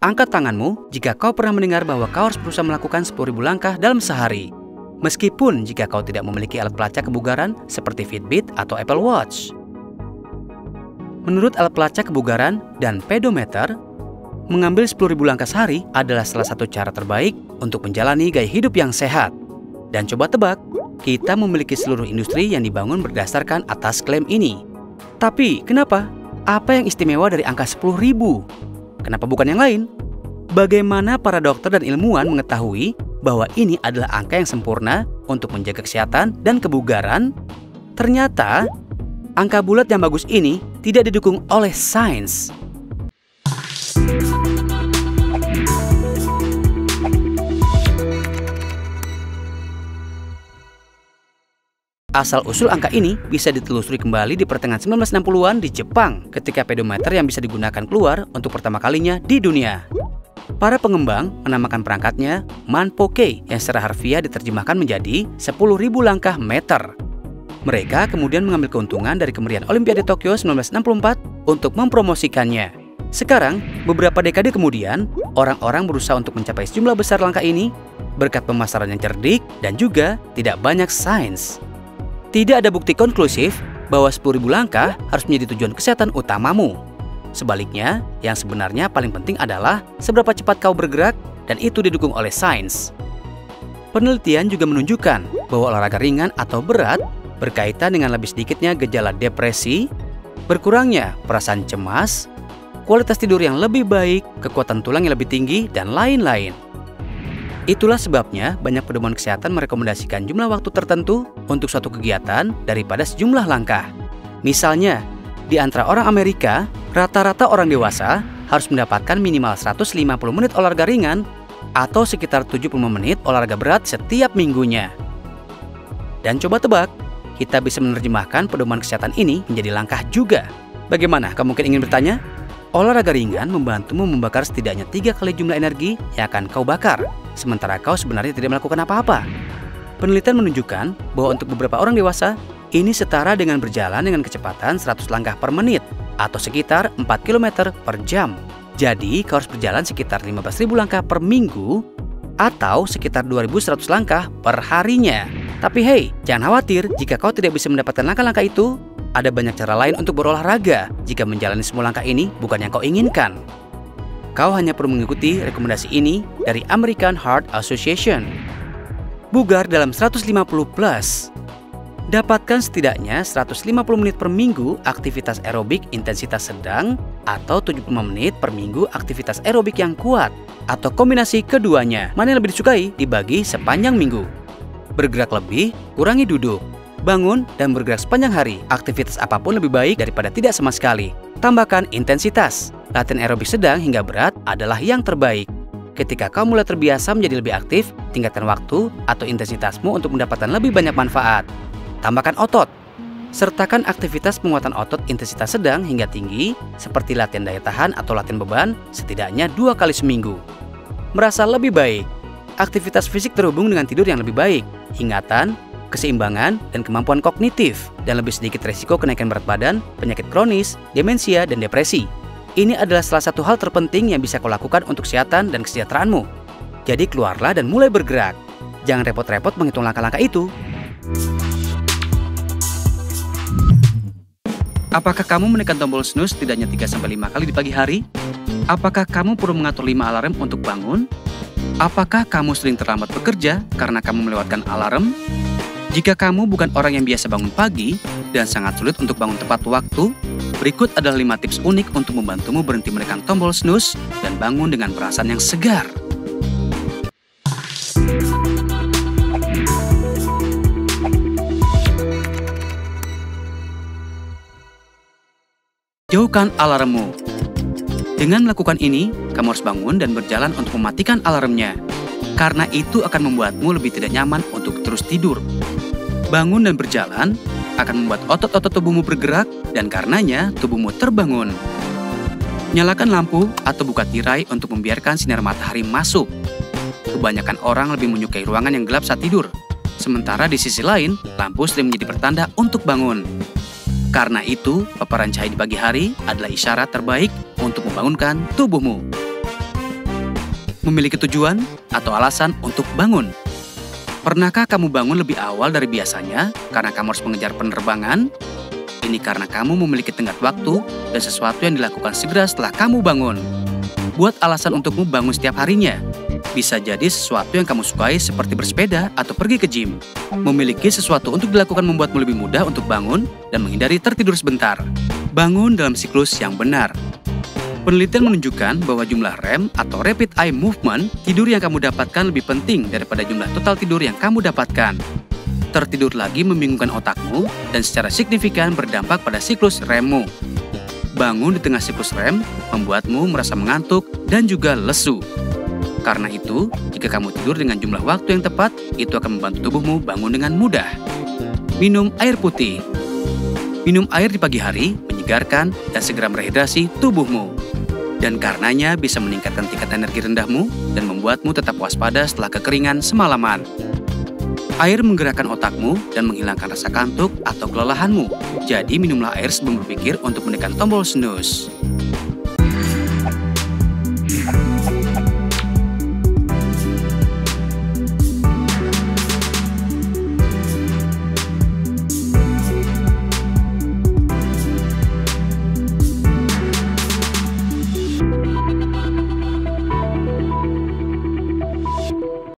Angkat tanganmu jika kau pernah mendengar bahwa kau harus berusaha melakukan 10.000 langkah dalam sehari. Meskipun jika kau tidak memiliki alat pelacak kebugaran seperti Fitbit atau Apple Watch. Menurut alat pelacak kebugaran dan pedometer, mengambil 10.000 langkah sehari adalah salah satu cara terbaik untuk menjalani gaya hidup yang sehat. Dan coba tebak, kita memiliki seluruh industri yang dibangun berdasarkan atas klaim ini. Tapi kenapa? Apa yang istimewa dari angka 10.000? Kenapa bukan yang lain? Bagaimana para dokter dan ilmuwan mengetahui bahwa ini adalah angka yang sempurna untuk menjaga kesehatan dan kebugaran? Ternyata, angka bulat yang bagus ini tidak didukung oleh sains. Asal-usul angka ini bisa ditelusuri kembali di pertengahan 1960-an di Jepang ketika pedometer yang bisa digunakan keluar untuk pertama kalinya di dunia. Para pengembang menamakan perangkatnya Manpoke yang secara harfiah diterjemahkan menjadi 10.000 langkah meter. Mereka kemudian mengambil keuntungan dari kemeriahan Olimpiade Tokyo 1964 untuk mempromosikannya. Sekarang, beberapa dekade kemudian, orang-orang berusaha untuk mencapai sejumlah besar langkah ini berkat pemasaran yang cerdik dan juga tidak banyak sains. Tidak ada bukti konklusif bahwa 10.000 langkah harus menjadi tujuan kesehatan utamamu. Sebaliknya, yang sebenarnya paling penting adalah seberapa cepat kau bergerak dan itu didukung oleh sains. Penelitian juga menunjukkan bahwa olahraga ringan atau berat berkaitan dengan lebih sedikitnya gejala depresi, berkurangnya perasaan cemas, kualitas tidur yang lebih baik, kekuatan tulang yang lebih tinggi, dan lain-lain. Itulah sebabnya banyak pedoman kesehatan merekomendasikan jumlah waktu tertentu untuk suatu kegiatan daripada sejumlah langkah. Misalnya, di antara orang Amerika, rata-rata orang dewasa harus mendapatkan minimal 150 menit olahraga ringan atau sekitar 75 menit olahraga berat setiap minggunya. Dan coba tebak, kita bisa menerjemahkan pedoman kesehatan ini menjadi langkah juga. Bagaimana? Kamu mungkin ingin bertanya? Olahraga ringan membantumu membakar setidaknya 3 kali jumlah energi yang akan kau bakar, sementara kau sebenarnya tidak melakukan apa-apa. Penelitian menunjukkan bahwa untuk beberapa orang dewasa, ini setara dengan berjalan dengan kecepatan 100 langkah per menit, atau sekitar 4 km per jam. Jadi, kau harus berjalan sekitar 15.000 langkah per minggu, atau sekitar 2.100 langkah per harinya. Tapi hey, jangan khawatir jika kau tidak bisa mendapatkan langkah-langkah itu. Ada banyak cara lain untuk berolahraga jika menjalani semua langkah ini bukan yang kau inginkan. Kau hanya perlu mengikuti rekomendasi ini dari American Heart Association. Bugar dalam 150 plus. Dapatkan setidaknya 150 menit per minggu aktivitas aerobik intensitas sedang atau 75 menit per minggu aktivitas aerobik yang kuat. Atau kombinasi keduanya, mana yang lebih disukai dibagi sepanjang minggu. Bergerak lebih, kurangi duduk. Bangun dan bergerak sepanjang hari. Aktivitas apapun lebih baik daripada tidak sama sekali. Tambahkan intensitas. Latihan aerobik sedang hingga berat adalah yang terbaik. Ketika kau mulai terbiasa menjadi lebih aktif, tingkatkan waktu atau intensitasmu untuk mendapatkan lebih banyak manfaat. Tambahkan otot. Sertakan aktivitas penguatan otot intensitas sedang hingga tinggi, seperti latihan daya tahan atau latihan beban, setidaknya 2 kali seminggu. Merasa lebih baik. Aktivitas fisik terhubung dengan tidur yang lebih baik, ingatan, keseimbangan, dan kemampuan kognitif, dan lebih sedikit resiko kenaikan berat badan, penyakit kronis, demensia, dan depresi. Ini adalah salah satu hal terpenting yang bisa kau lakukan untuk kesehatan dan kesejahteraanmu. Jadi keluarlah dan mulai bergerak. Jangan repot-repot menghitung langkah-langkah itu. Apakah kamu menekan tombol snooze setidaknya 3-5 kali di pagi hari? Apakah kamu perlu mengatur 5 alarm untuk bangun? Apakah kamu sering terlambat bekerja karena kamu melewatkan alarm? Jika kamu bukan orang yang biasa bangun pagi dan sangat sulit untuk bangun tepat waktu, berikut adalah 5 tips unik untuk membantumu berhenti menekan tombol snooze dan bangun dengan perasaan yang segar. Jauhkan alarmmu. Dengan melakukan ini, kamu harus bangun dan berjalan untuk mematikan alarmnya. Karena itu akan membuatmu lebih tidak nyaman untuk terus tidur. Bangun dan berjalan akan membuat otot-otot tubuhmu bergerak dan karenanya tubuhmu terbangun. Nyalakan lampu atau buka tirai untuk membiarkan sinar matahari masuk. Kebanyakan orang lebih menyukai ruangan yang gelap saat tidur. Sementara di sisi lain, lampu sering menjadi pertanda untuk bangun. Karena itu, paparan cahaya di pagi hari adalah isyarat terbaik untuk membangunkan tubuhmu. Memiliki tujuan atau alasan untuk bangun. Pernahkah kamu bangun lebih awal dari biasanya karena kamu harus mengejar penerbangan? Ini karena kamu memiliki tenggat waktu dan sesuatu yang dilakukan segera setelah kamu bangun. Buat alasan untukmu bangun setiap harinya. Bisa jadi sesuatu yang kamu sukai seperti bersepeda atau pergi ke gym. Memiliki sesuatu untuk dilakukan membuatmu lebih mudah untuk bangun dan menghindari tertidur sebentar. Bangun dalam siklus yang benar. Penelitian menunjukkan bahwa jumlah REM atau Rapid Eye Movement tidur yang kamu dapatkan lebih penting daripada jumlah total tidur yang kamu dapatkan. Tertidur lagi membingungkan otakmu dan secara signifikan berdampak pada siklus REM-mu. Bangun di tengah siklus REM membuatmu merasa mengantuk dan juga lesu. Karena itu, jika kamu tidur dengan jumlah waktu yang tepat, itu akan membantu tubuhmu bangun dengan mudah. Minum air putih. Minum air di pagi hari menyegarkan dan segera merehidrasi tubuhmu. Dan karenanya bisa meningkatkan tingkat energi rendahmu dan membuatmu tetap waspada setelah kekeringan semalaman. Air menggerakkan otakmu dan menghilangkan rasa kantuk atau kelelahanmu. Jadi minumlah air sebelum berpikir untuk menekan tombol snooze.